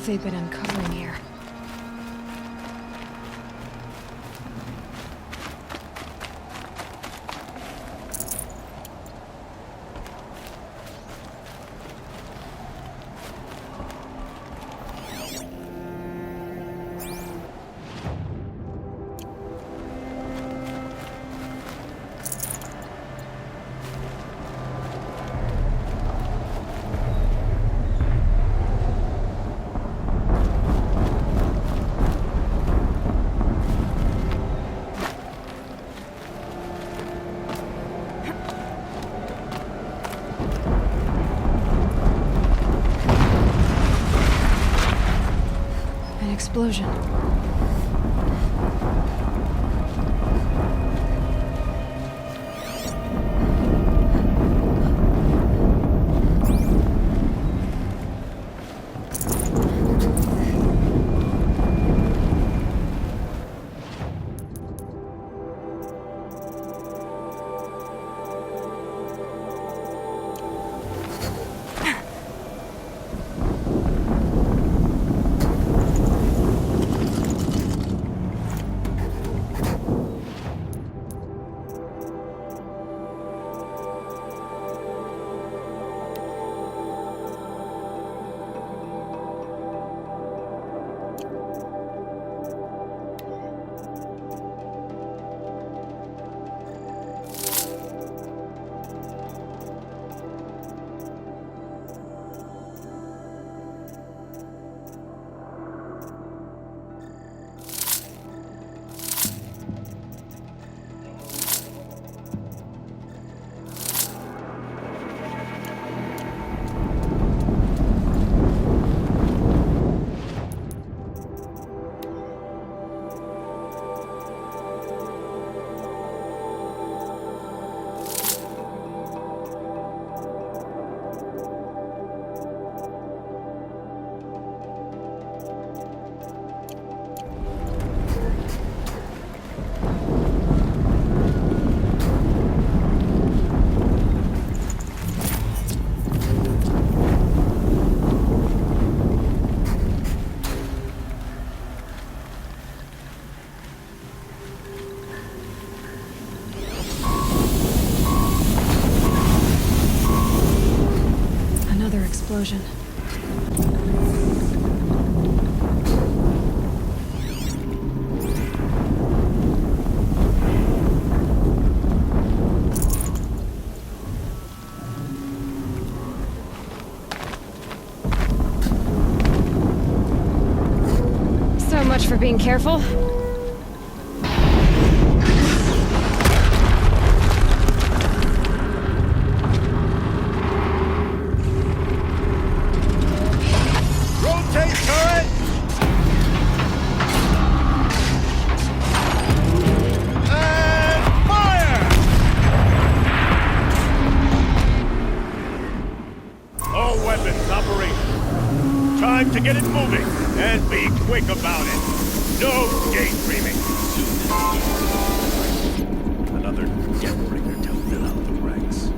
have they been uncovering here? Explosion. Explosion. So much for being careful. To get it moving, and be quick about it. No daydreaming. Another Deathbringer to fill out the ranks.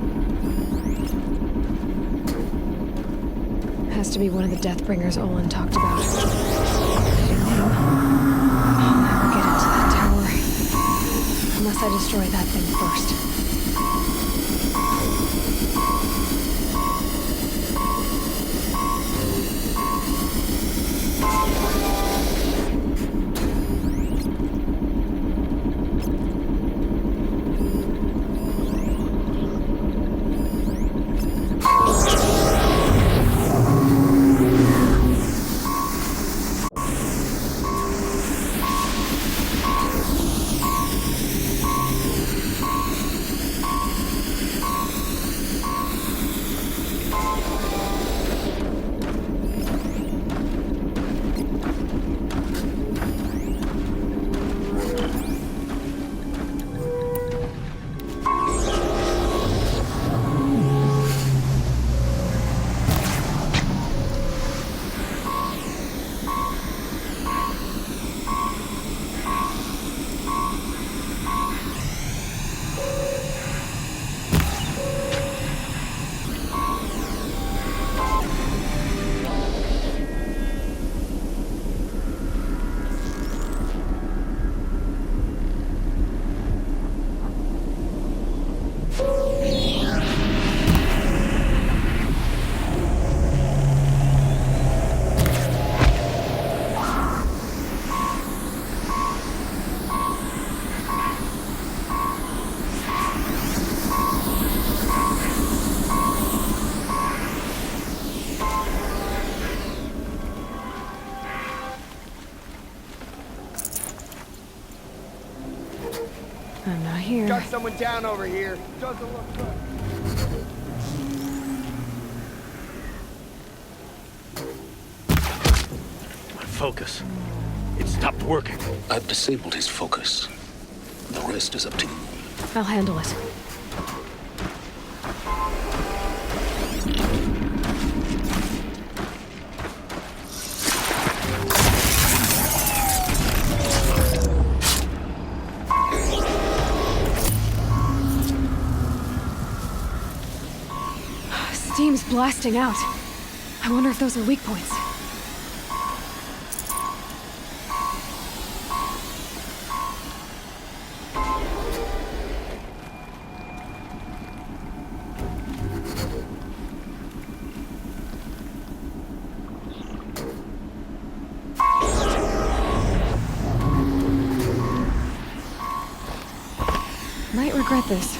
Has to be one of the Deathbringers Olin talked about. I'll never get into that tower. Unless I destroy that thing first. here. Got someone down over here. Doesn't look good. My focus. It stopped working. I've disabled his focus. The rest is up to you. I'll handle it. Steam's blasting out. I wonder if those are weak points. Might regret this.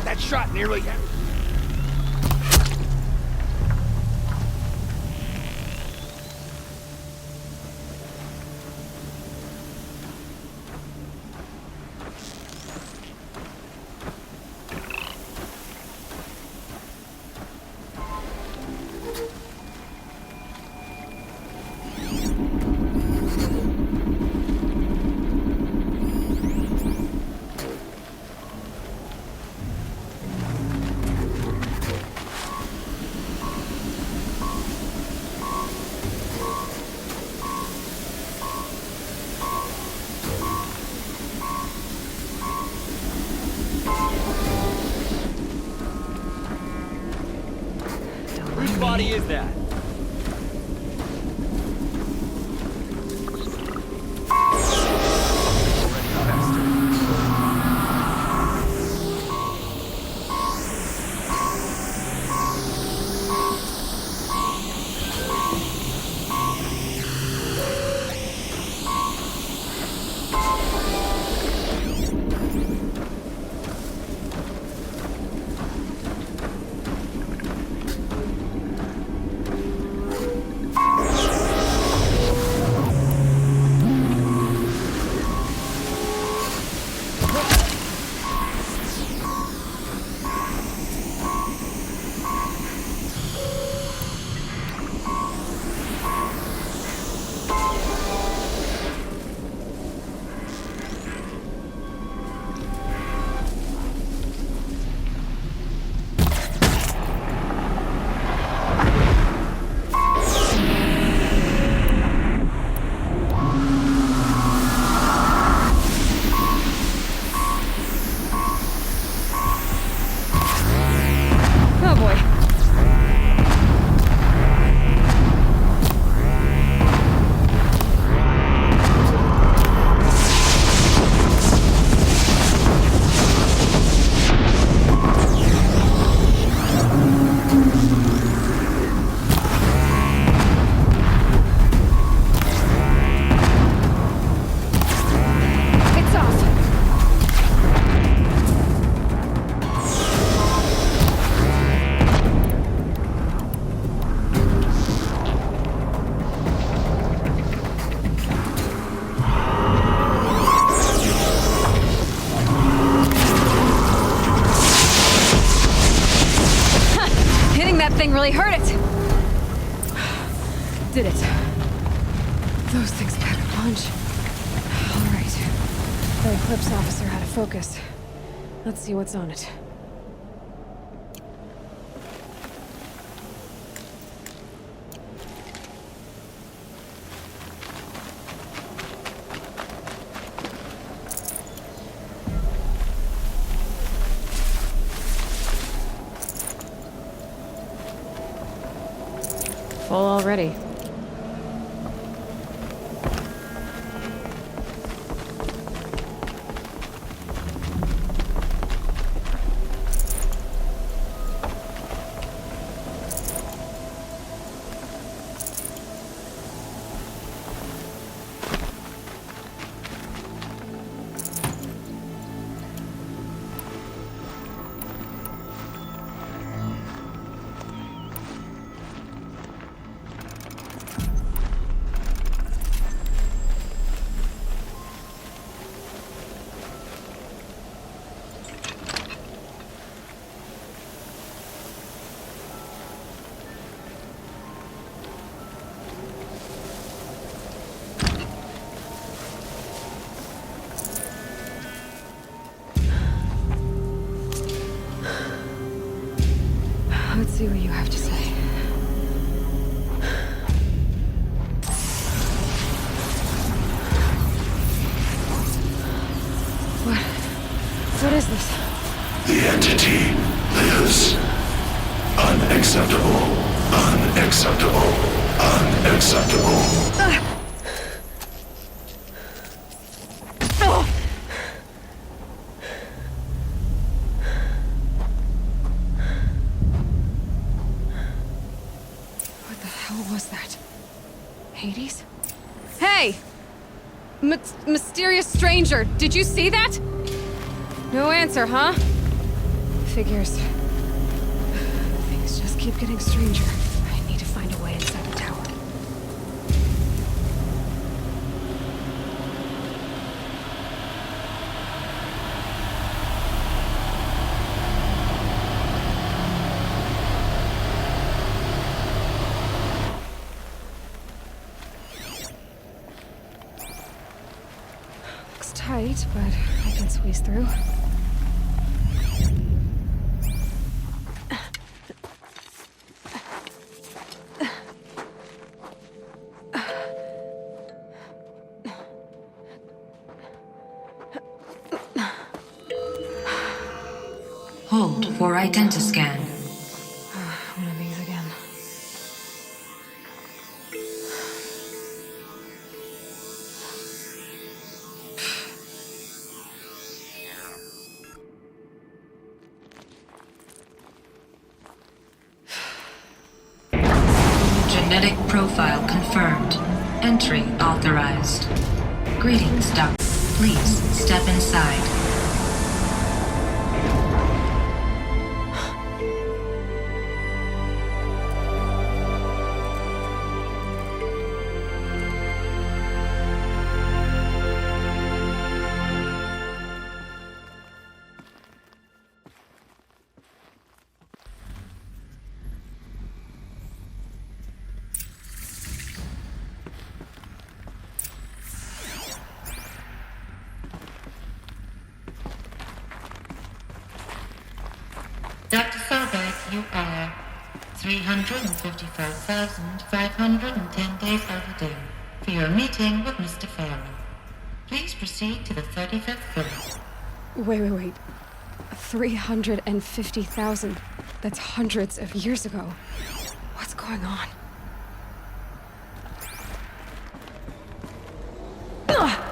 That shot nearly... Whose body is that? Pack a punch. All right. The Eclipse officer had a focus. Let's see what's on it. Full already. Let's see what you have to say. What is this? The entity lives. Unacceptable. Unacceptable. Unacceptable. What the hell was that? Hades? Hey! Mysterious stranger, did you see that? No answer, huh? Figures. Things just keep getting stranger. I need to find a way inside the tower. Looks tight, but I can squeeze through. Hold for identiscan. One of these again. Genetic profile confirmed. Entry authorized. Greetings, Doc. Please step inside. Dr. Solberg, you are 355,510 days overdue for your meeting with Mr. Farrell. Please proceed to the 35th floor. Wait. 350,000. That's hundreds of years ago. What's going on? Ugh!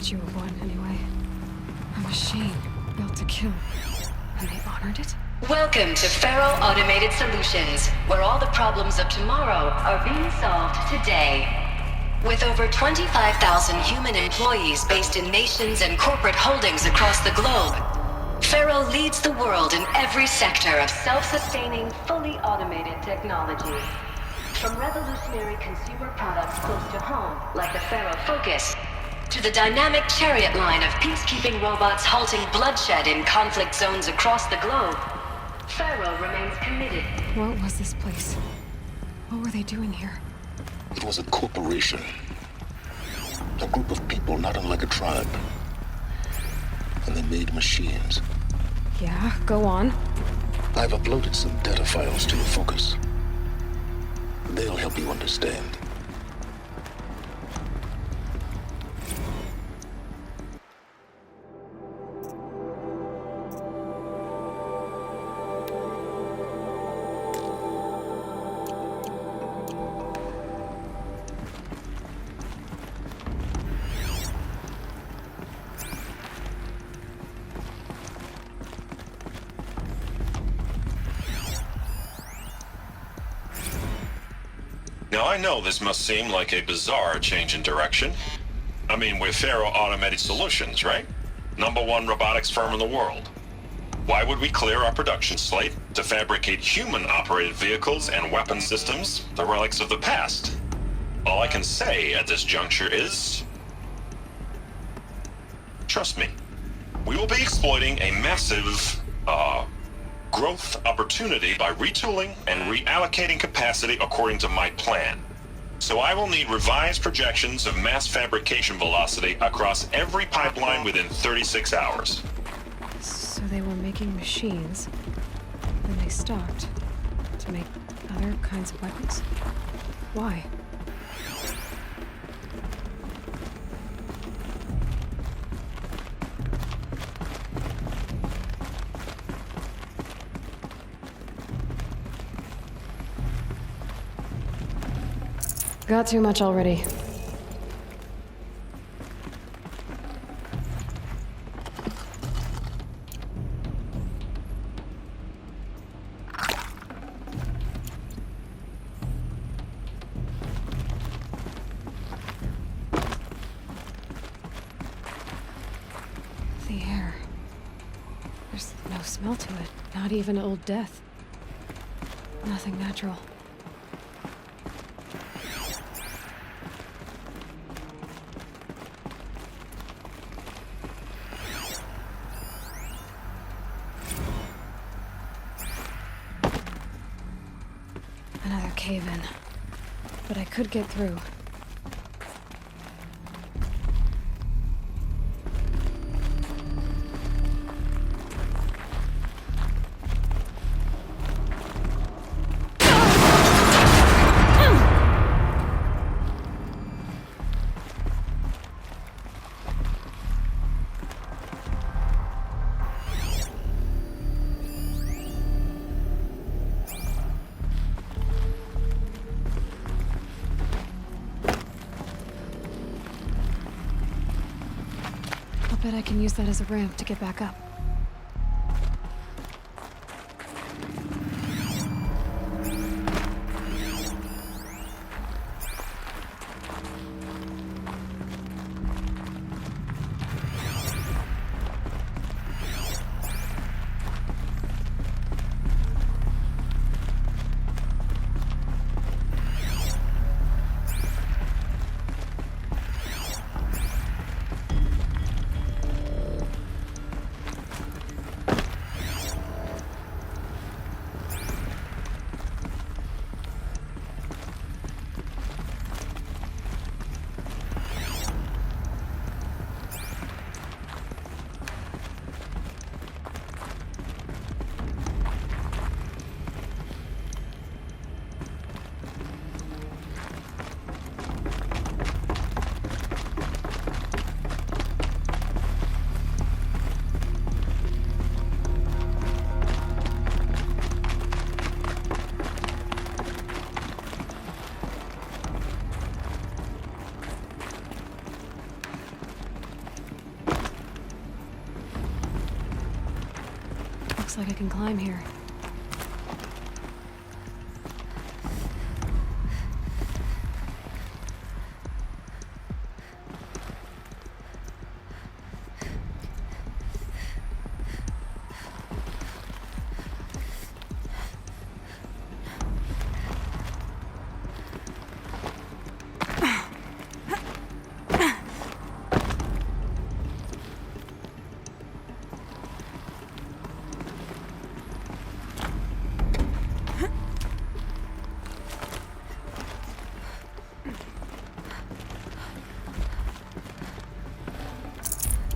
thought you were one, anyway. A machine built to kill. And they honored it? Welcome to Faro Automated Solutions, where all the problems of tomorrow are being solved today. With over 25,000 human employees based in nations and corporate holdings across the globe, Faro leads the world in every sector of self-sustaining, fully automated technology. From revolutionary consumer products close to home, like the Faro Focus, to the dynamic Chariot line of peacekeeping robots halting bloodshed in conflict zones across the globe, Faro remains committed. What was this place? What were they doing here? It was a corporation. A group of people not unlike a tribe. And they made machines. Yeah, go on. I've uploaded some data files to your Focus. They'll help you understand. Now, I know this must seem like a bizarre change in direction. I mean, we're Faro Automated Solutions, right? #1 robotics firm in the world. Why would we clear our production slate to fabricate human-operated vehicles and weapon systems, the relics of the past? All I can say at this juncture is... trust me. We will be exploiting a massive, growth opportunity by retooling and reallocating capacity according to my plan. So I will need revised projections of mass fabrication velocity across every pipeline within 36 hours. So they were making machines, then they stopped to make other kinds of weapons? Why? Got too much already. The air. There's no smell to it. Not even Old Death. Nothing natural. Another cave-in. But I could get through. Bet I can use that as a ramp to get back up. Looks like I can climb here.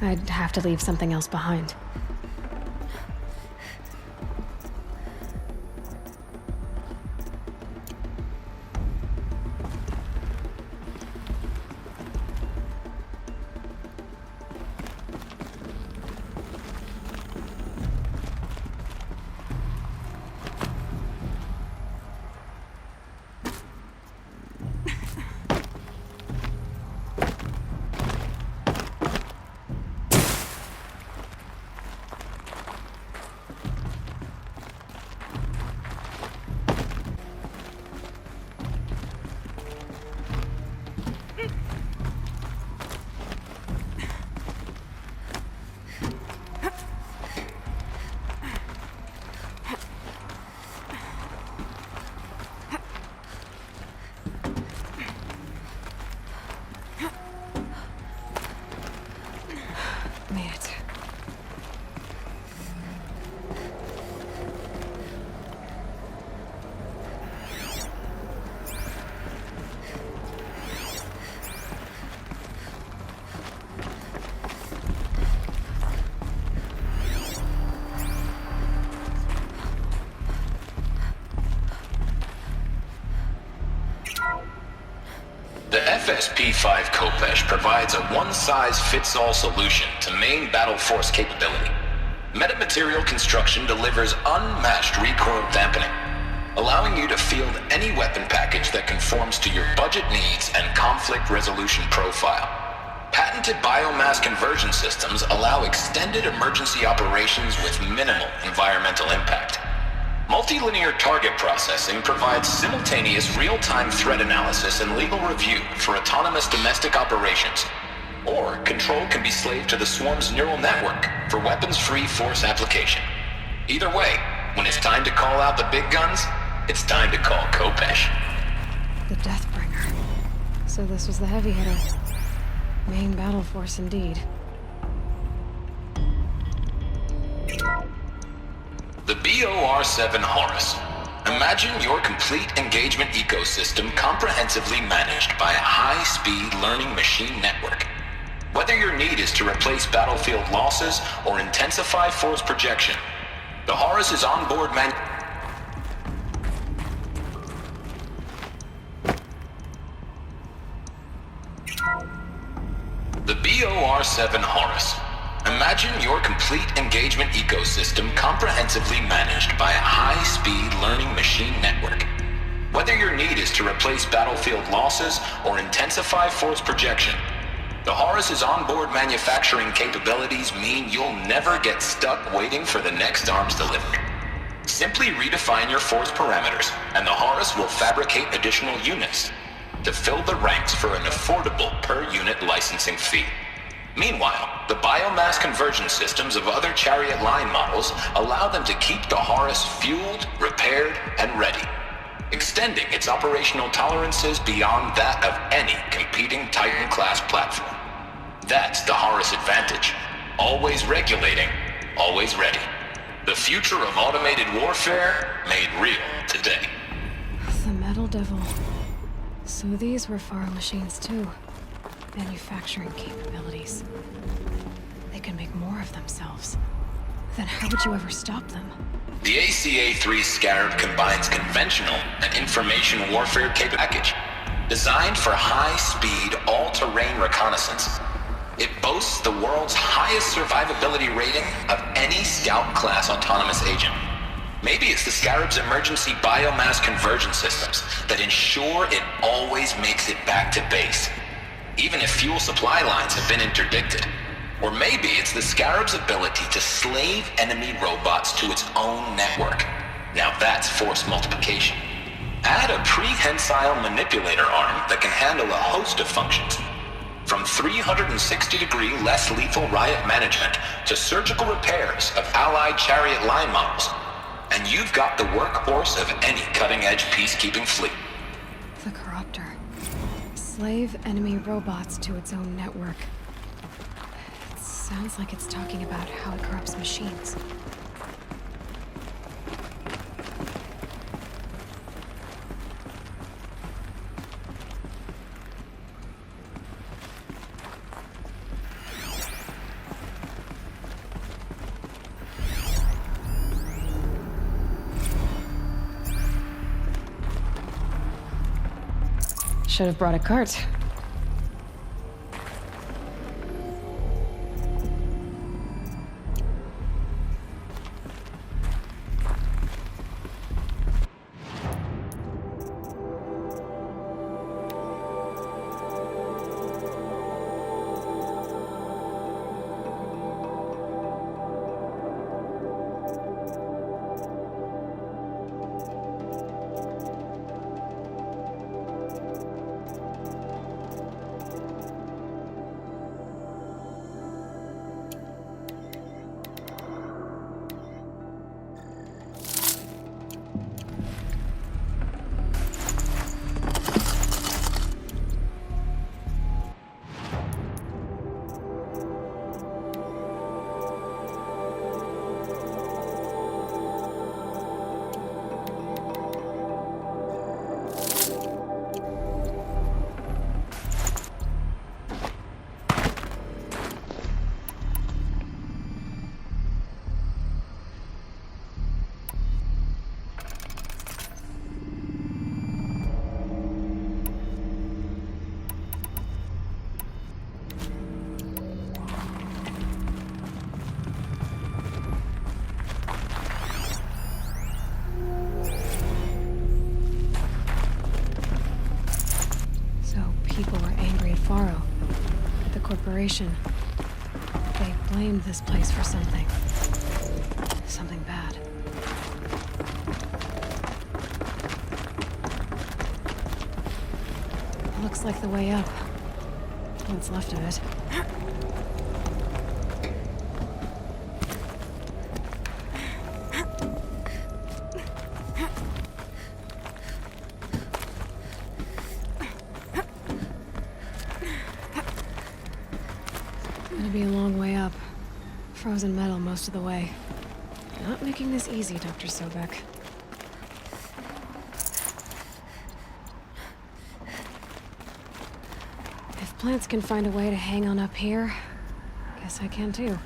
I'd have to leave something else behind. Made it. The FSP-5 Khopesh provides a one-size-fits-all solution to main battle force capability. Metamaterial construction delivers unmatched recoil dampening, allowing you to field any weapon package that conforms to your budget needs and conflict resolution profile. Patented biomass conversion systems allow extended emergency operations with minimal environmental impact. Multilinear target processing provides simultaneous real-time threat analysis and legal review for autonomous domestic operations. Or control can be slaved to the Swarm's neural network for weapons-free force application. Either way, when it's time to call out the big guns, it's time to call Khopesh. The Deathbringer. So this was the heavy hitter. Main battle force indeed. The BOR-7 Horus. Imagine your complete engagement ecosystem comprehensively managed by a high-speed learning machine network. Whether your need is to replace battlefield losses or intensify force projection, the Horus is onboard The BOR-7 Horus. Imagine your complete engagement ecosystem comprehensively managed by a high-speed learning machine network. Whether your need is to replace battlefield losses or intensify force projection, the Horus's onboard manufacturing capabilities mean you'll never get stuck waiting for the next arms delivery. Simply redefine your force parameters, and the Horus will fabricate additional units to fill the ranks for an affordable per-unit licensing fee. Meanwhile, the biomass conversion systems of other Chariot line models allow them to keep the Horus fueled, repaired, and ready, extending its operational tolerances beyond that of any competing Titan-class platform. That's the Horus advantage. Always regulating, always ready. The future of automated warfare made real today. The Metal Devil. So these were Faro machines too. Manufacturing capabilities. They can make more of themselves. Then how would you ever stop them? The ACA-3 Scarab combines conventional and information warfare package, designed for high-speed, all-terrain reconnaissance. It boasts the world's highest survivability rating of any Scout-class autonomous agent. Maybe it's the Scarab's emergency biomass conversion systems that ensure it always makes it back to base, even if fuel supply lines have been interdicted. Or maybe it's the Scarab's ability to slave enemy robots to its own network. Now that's force multiplication. Add a prehensile manipulator arm that can handle a host of functions. From 360-degree less lethal riot management to surgical repairs of Allied chariot line models. And you've got the workhorse of any cutting-edge peacekeeping fleet. The Corruptor. Slave enemy robots to its own network. It sounds like it's talking about how it corrupts machines. Should have brought a cart. Faro, at the corporation. They blamed this place for something. Something bad. Looks like the way up. What's left of it. Gonna be a long way up. Frozen metal most of the way. Not making this easy, Dr. Sobek. If plants can find a way to hang on up here, guess I can too.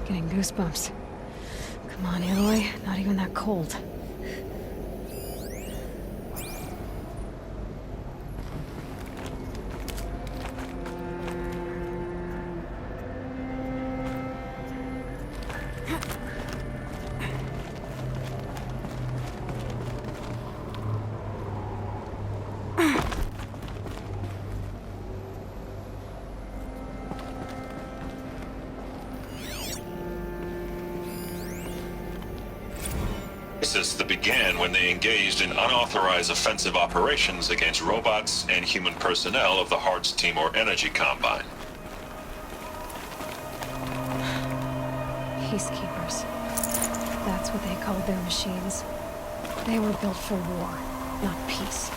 Getting goosebumps. Come on, Aloy. Not even that cold. That began when they engaged in unauthorized offensive operations against robots and human personnel of the Hearts Timor Energy Combine. Peacekeepers. That's what they called their machines. They were built for war, not peace.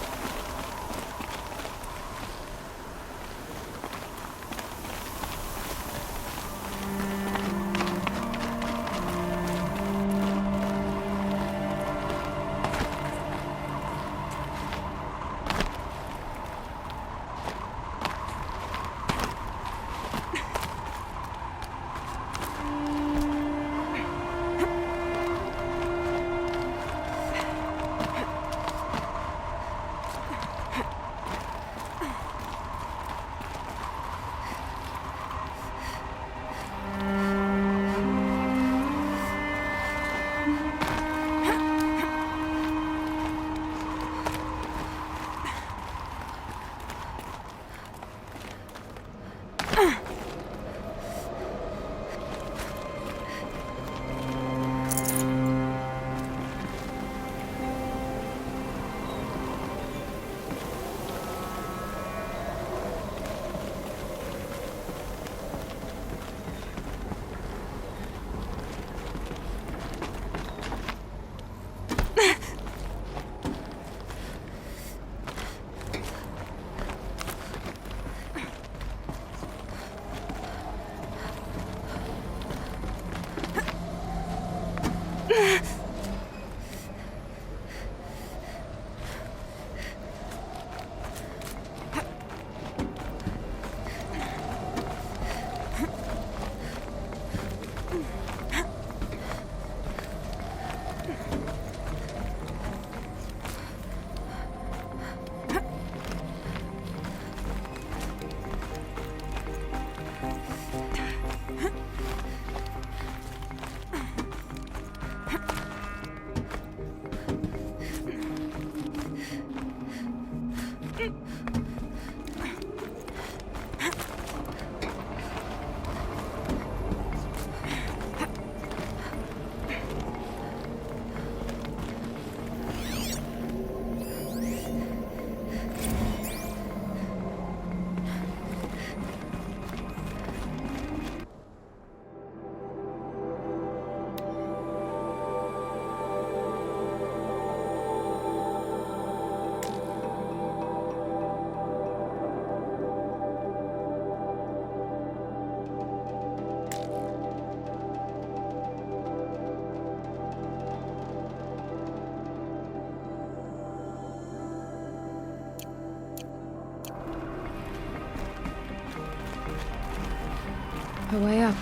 A way up.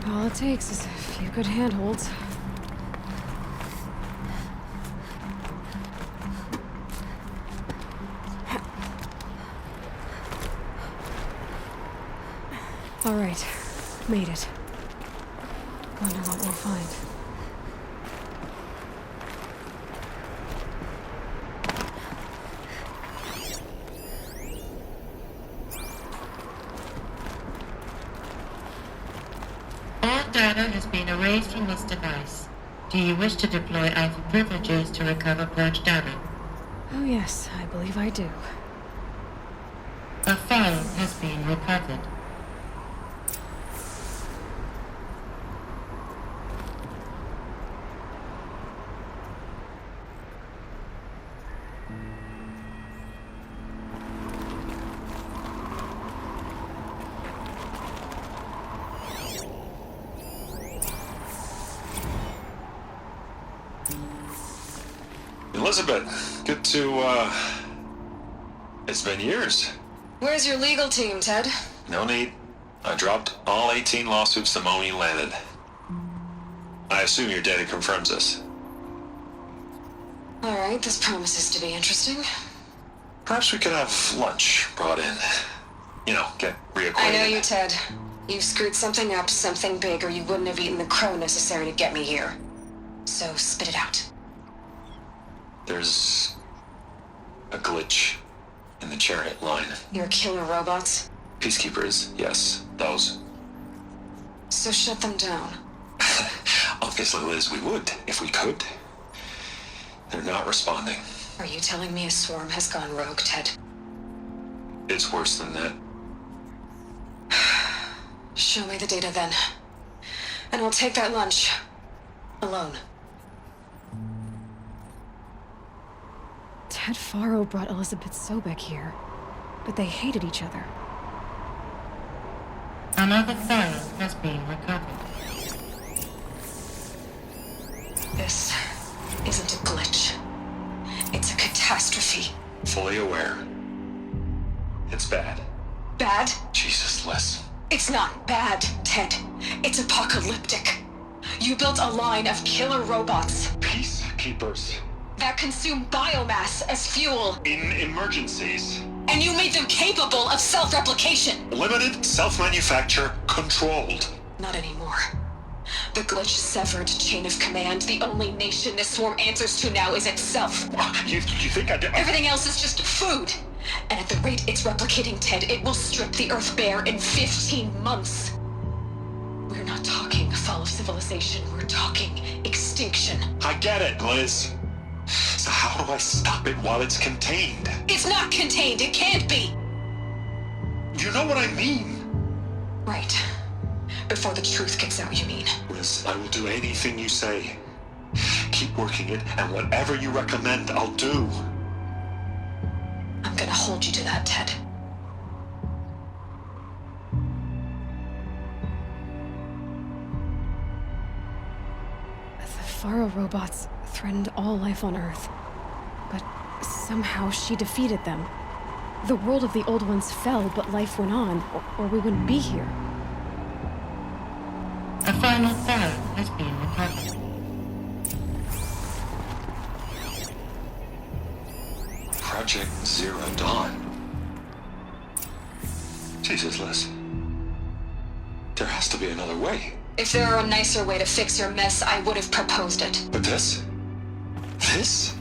All it takes is a few good handholds. All right, made it. Wonder what we'll find. All data has been erased from this device. Do you wish to deploy Alpha privileges to recover purged data? Oh yes, I believe I do. A file has been recovered. Elizabeth, good to, it's been years. Where's your legal team, Ted? No need. I dropped all 18 lawsuits the moment you landed. I assume your data confirms this. Alright, this promises to be interesting. Perhaps we could have lunch brought in. You know, get reacquainted. I know you, Ted. You've screwed something up, something big, or you wouldn't have eaten the crow necessary to get me here. So, spit it out. There's a glitch in the chariot line. Your killer robots? Peacekeepers, yes, those. So shut them down. Obviously, Liz, we would, if we could. They're not responding. Are you telling me a swarm has gone rogue, Ted? It's worse than that. Show me the data then. And I'll take that lunch. Alone. Ted Faro brought Elizabeth Sobek here, but they hated each other. Another file has been recovered. This isn't a glitch. It's a catastrophe. Fully aware. It's bad. Bad? Jesus, Liz. It's not bad, Ted. It's apocalyptic. You built a line of killer robots Peacekeepers. that consume biomass as fuel, In emergencies. and you made them capable of self-replication. Limited, self-manufacture, controlled. Not anymore. The glitch severed chain of command. The only nation this swarm answers to now is itself. You think I did? Everything else is just food. And at the rate it's replicating, Ted, it will strip the Earth bare in 15 months. We're not talking fall of civilization. We're talking extinction. I get it, Liz. So how do I stop it while it's contained? It's not contained. It can't be. You know what I mean? Right. Before the truth gets out, you mean? Liz, I will do anything you say. Keep working it, and whatever you recommend, I'll do. I'm gonna hold you to that, Ted. Faro robots threatened all life on Earth. But somehow she defeated them. The world of the Old Ones fell, but life went on, or we wouldn't be here. A final Pharaoh has been recovered. Project Zero Dawn. Jesus, Liz. There has to be another way. If there were a nicer way to fix your mess, I would have proposed it. But this? This?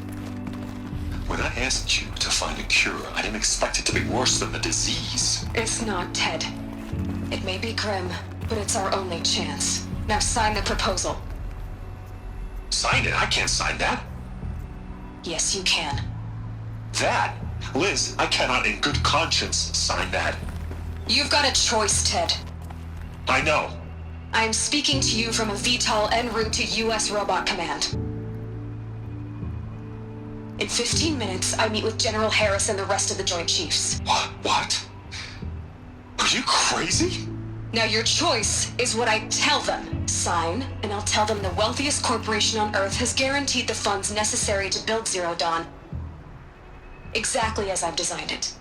When I asked you to find a cure, I didn't expect it to be worse than the disease. It's not, Ted. It may be grim, but it's our only chance. Now sign the proposal. Sign it? I can't sign that. Yes, you can. That? Liz, I cannot in good conscience sign that. You've got a choice, Ted. I know. I am speaking to you from a VTOL en route to U.S. Robot Command. In 15 minutes, I meet with General Harris and the rest of the Joint Chiefs. What? Are you crazy? Now your choice is what I tell them. Sign, and I'll tell them the wealthiest corporation on Earth has guaranteed the funds necessary to build Zero Dawn. Exactly as I've designed it.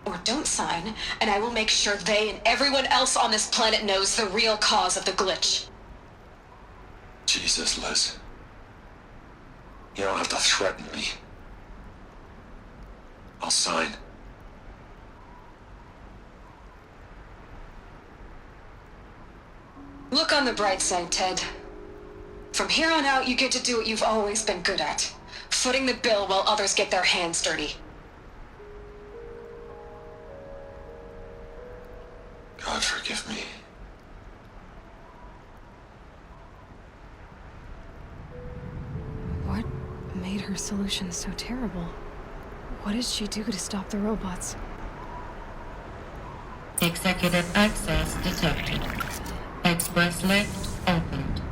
Or don't sign, and I will make sure they and everyone else on this planet knows the real cause of the glitch. Jesus, Liz. You don't have to threaten me. I'll sign. Look on the bright side, Ted. From here on out, you get to do what you've always been good at. Footing the bill while others get their hands dirty. God forgive me. What made her solution so terrible? What did she do to stop the robots? Executive access detected. Express lift opened.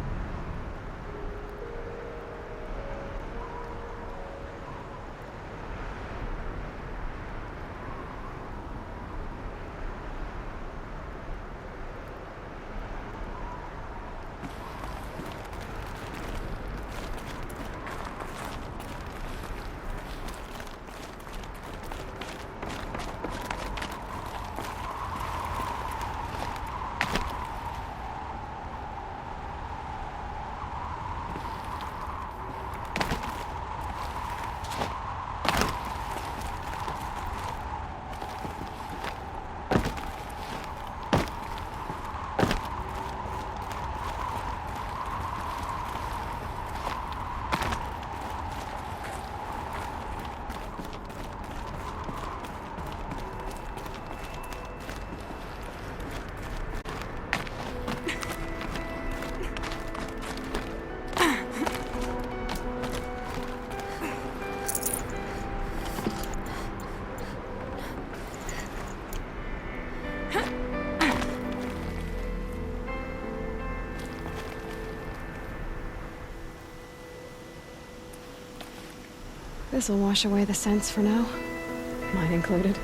This'll wash away the scents for now. Mine included.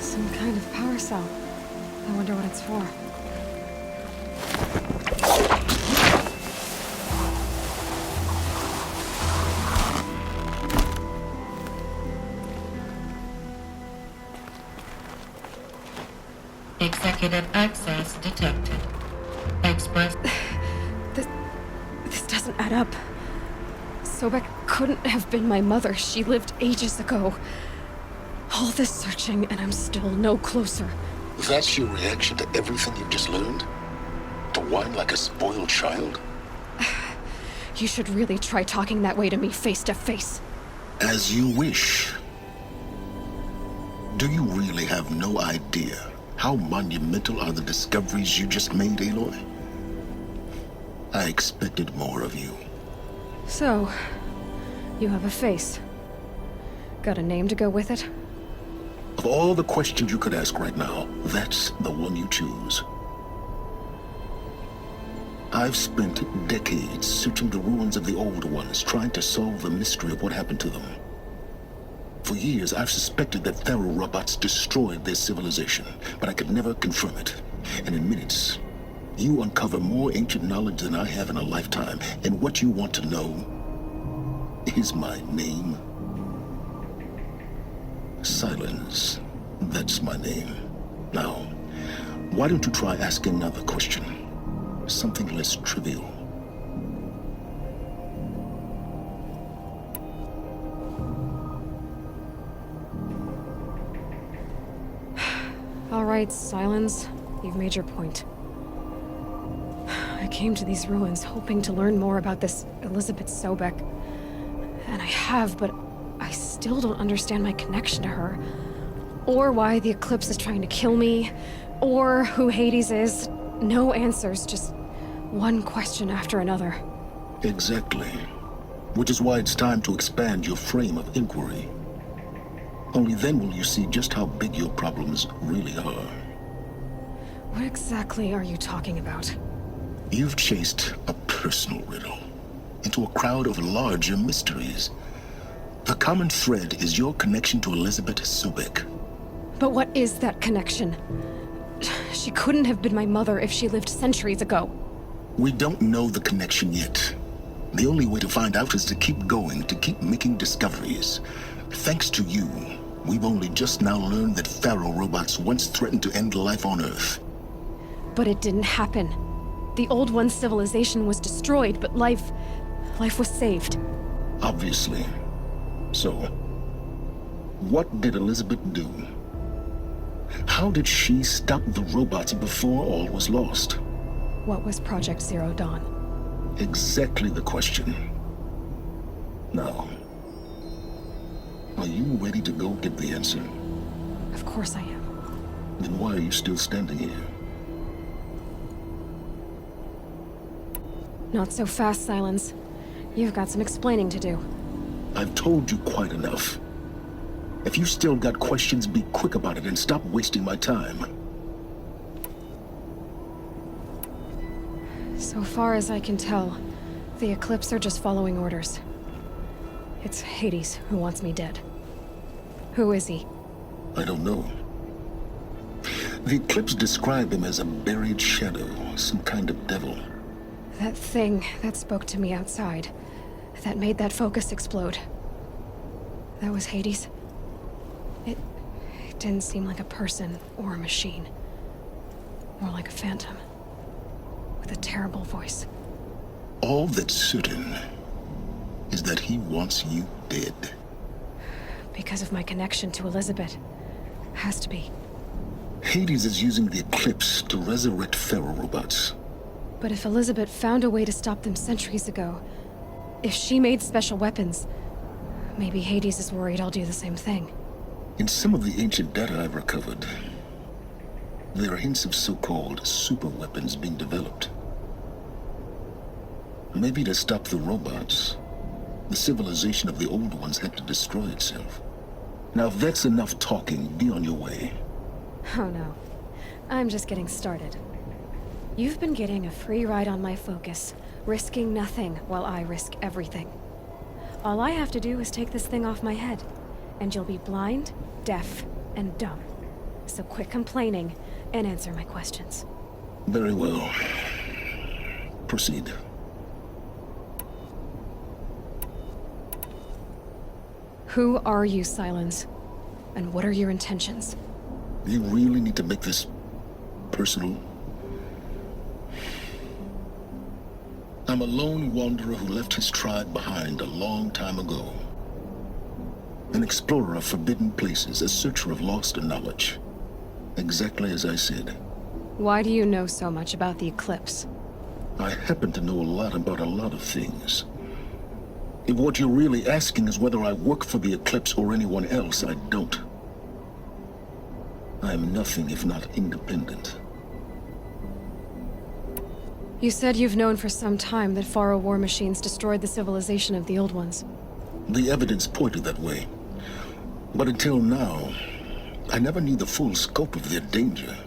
Some kind of power cell. I wonder what it's for. Executive access detected. Express... This doesn't add up. Sobek couldn't have been my mother. She lived ages ago. All this searching, and I'm still no closer. That's your reaction to everything you've just learned? To whine like a spoiled child? You should really try talking that way to me face to face. As you wish. Do you really have no idea how monumental are the discoveries you just made, Aloy? I expected more of you. So, you have a face. Got a name to go with it? Of all the questions you could ask right now, that's the one you choose. I've spent decades searching the ruins of the old ones, trying to solve the mystery of what happened to them. For years, I've suspected that Faro robots destroyed their civilization, but I could never confirm it. And in minutes, you uncover more ancient knowledge than I have in a lifetime. And what you want to know is my name. Silence. That's my name. Now, why don't you try asking another question? Something less trivial. All right, Silence. You've made your point. I came to these ruins hoping to learn more about this Elizabeth Sobek. And I have, but I still don't understand my connection to her. Or why the Eclipse is trying to kill me. Or who Hades is. No answers, just one question after another. Exactly. Which is why it's time to expand your frame of inquiry. Only then will you see just how big your problems really are. What exactly are you talking about? You've chased a personal riddle into a crowd of larger mysteries. The common thread is your connection to Elizabeth Sobek. But what is that connection? She couldn't have been my mother if she lived centuries ago. We don't know the connection yet. The only way to find out is to keep going, to keep making discoveries. Thanks to you, we've only just now learned that Faro robots once threatened to end life on Earth. But it didn't happen. The Old One's civilization was destroyed, but life was saved. Obviously. So, what did Elizabeth do? How did she stop the robots before all was lost? What was Project Zero Dawn? Exactly the question. Now, are you ready to go get the answer? Of course I am. Then why are you still standing here? Not so fast, Silence. You've got some explaining to do. I've told you quite enough. If you still got questions, be quick about it and stop wasting my time. So far as I can tell, the Eclipse are just following orders. It's Hades who wants me dead. Who is he? I don't know. The Eclipse describe him as a buried shadow, some kind of devil. That thing that spoke to me outside, that made that focus explode. That was Hades? It didn't seem like a person or a machine. More like a phantom. With a terrible voice. All that's certain is that he wants you dead. Because of my connection to Elizabeth. Has to be. Hades is using the Eclipse to resurrect Faro robots. But if Elizabeth found a way to stop them centuries ago, if she made special weapons, maybe Hades is worried I'll do the same thing. In some of the ancient data I've recovered, there are hints of so-called super weapons being developed. Maybe to stop the robots, the civilization of the old ones had to destroy itself. Now, if that's enough talking, be on your way. Oh no. I'm just getting started. You've been getting a free ride on my focus, risking nothing while I risk everything. All I have to do is take this thing off my head, and you'll be blind, deaf, and dumb. So quit complaining and answer my questions. Very well. Proceed. Who are you, Silence? And what are your intentions? You really need to make this personal? I'm a lone wanderer who left his tribe behind a long time ago. An explorer of forbidden places, a searcher of lost knowledge. Exactly as I said. Why do you know so much about the Eclipse? I happen to know a lot about a lot of things. If what you're really asking is whether I work for the Eclipse or anyone else, I don't. I am nothing if not independent. You said you've known for some time that Faro war machines destroyed the civilization of the old ones. The evidence pointed that way. But until now, I never knew the full scope of their danger.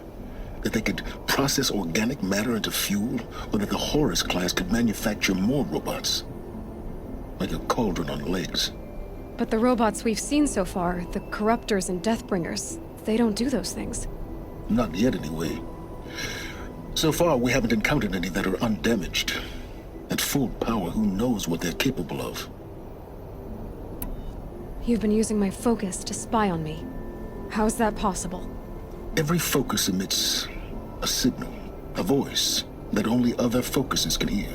That they could process organic matter into fuel, or that the Horus class could manufacture more robots. Like a cauldron on legs. But the robots we've seen so far, the Corruptors and Deathbringers, they don't do those things. Not yet, anyway. So far, we haven't encountered any that are undamaged. At full power, who knows what they're capable of? You've been using my focus to spy on me. How's that possible? Every focus emits a signal, a voice, that only other focuses can hear.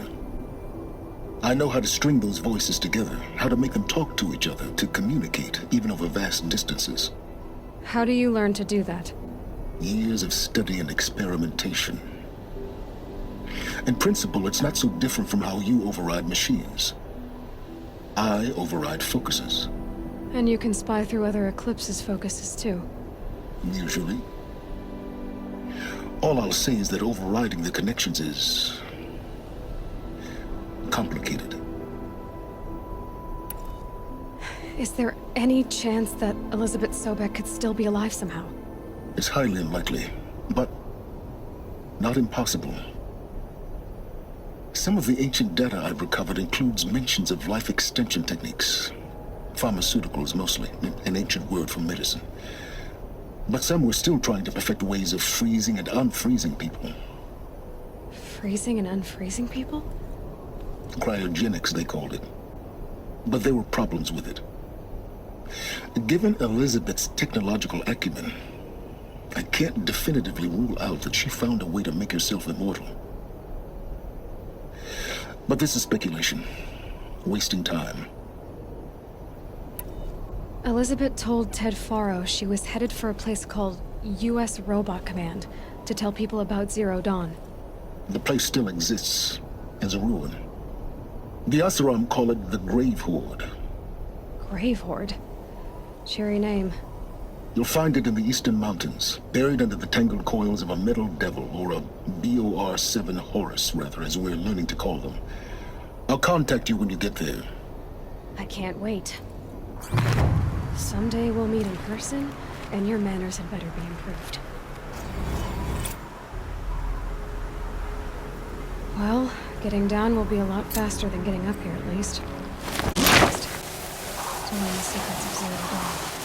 I know how to string those voices together, how to make them talk to each other, to communicate, even over vast distances. How do you learn to do that? Years of study and experimentation. In principle, it's not so different from how you override machines. I override focuses. And you can spy through other Eclipse's focuses too. Usually. All I'll say is that overriding the connections is complicated. Is there any chance that Elizabeth Sobek could still be alive somehow? It's highly unlikely, but not impossible. Some of the ancient data I've recovered includes mentions of life extension techniques. Pharmaceuticals, mostly, an ancient word for medicine. But some were still trying to perfect ways of freezing and unfreezing people. Freezing and unfreezing people? Cryogenics, they called it. But there were problems with it. Given Elizabeth's technological acumen, I can't definitively rule out that she found a way to make herself immortal. But this is speculation. Wasting time. Elizabeth told Ted Faro she was headed for a place called U.S. Robot Command to tell people about Zero Dawn. The place still exists as a ruin. The Oseram call it the Grave Horde. Grave Horde? Cheery name. You'll find it in the Eastern Mountains, buried under the tangled coils of a Metal Devil, or a BOR-7 Horus, rather, as we're learning to call them. I'll contact you when you get there. I can't wait. Someday we'll meet in person, and your manners had better be improved. Well, getting down will be a lot faster than getting up here, at least. Next, to learn the secrets of Zero Dawn.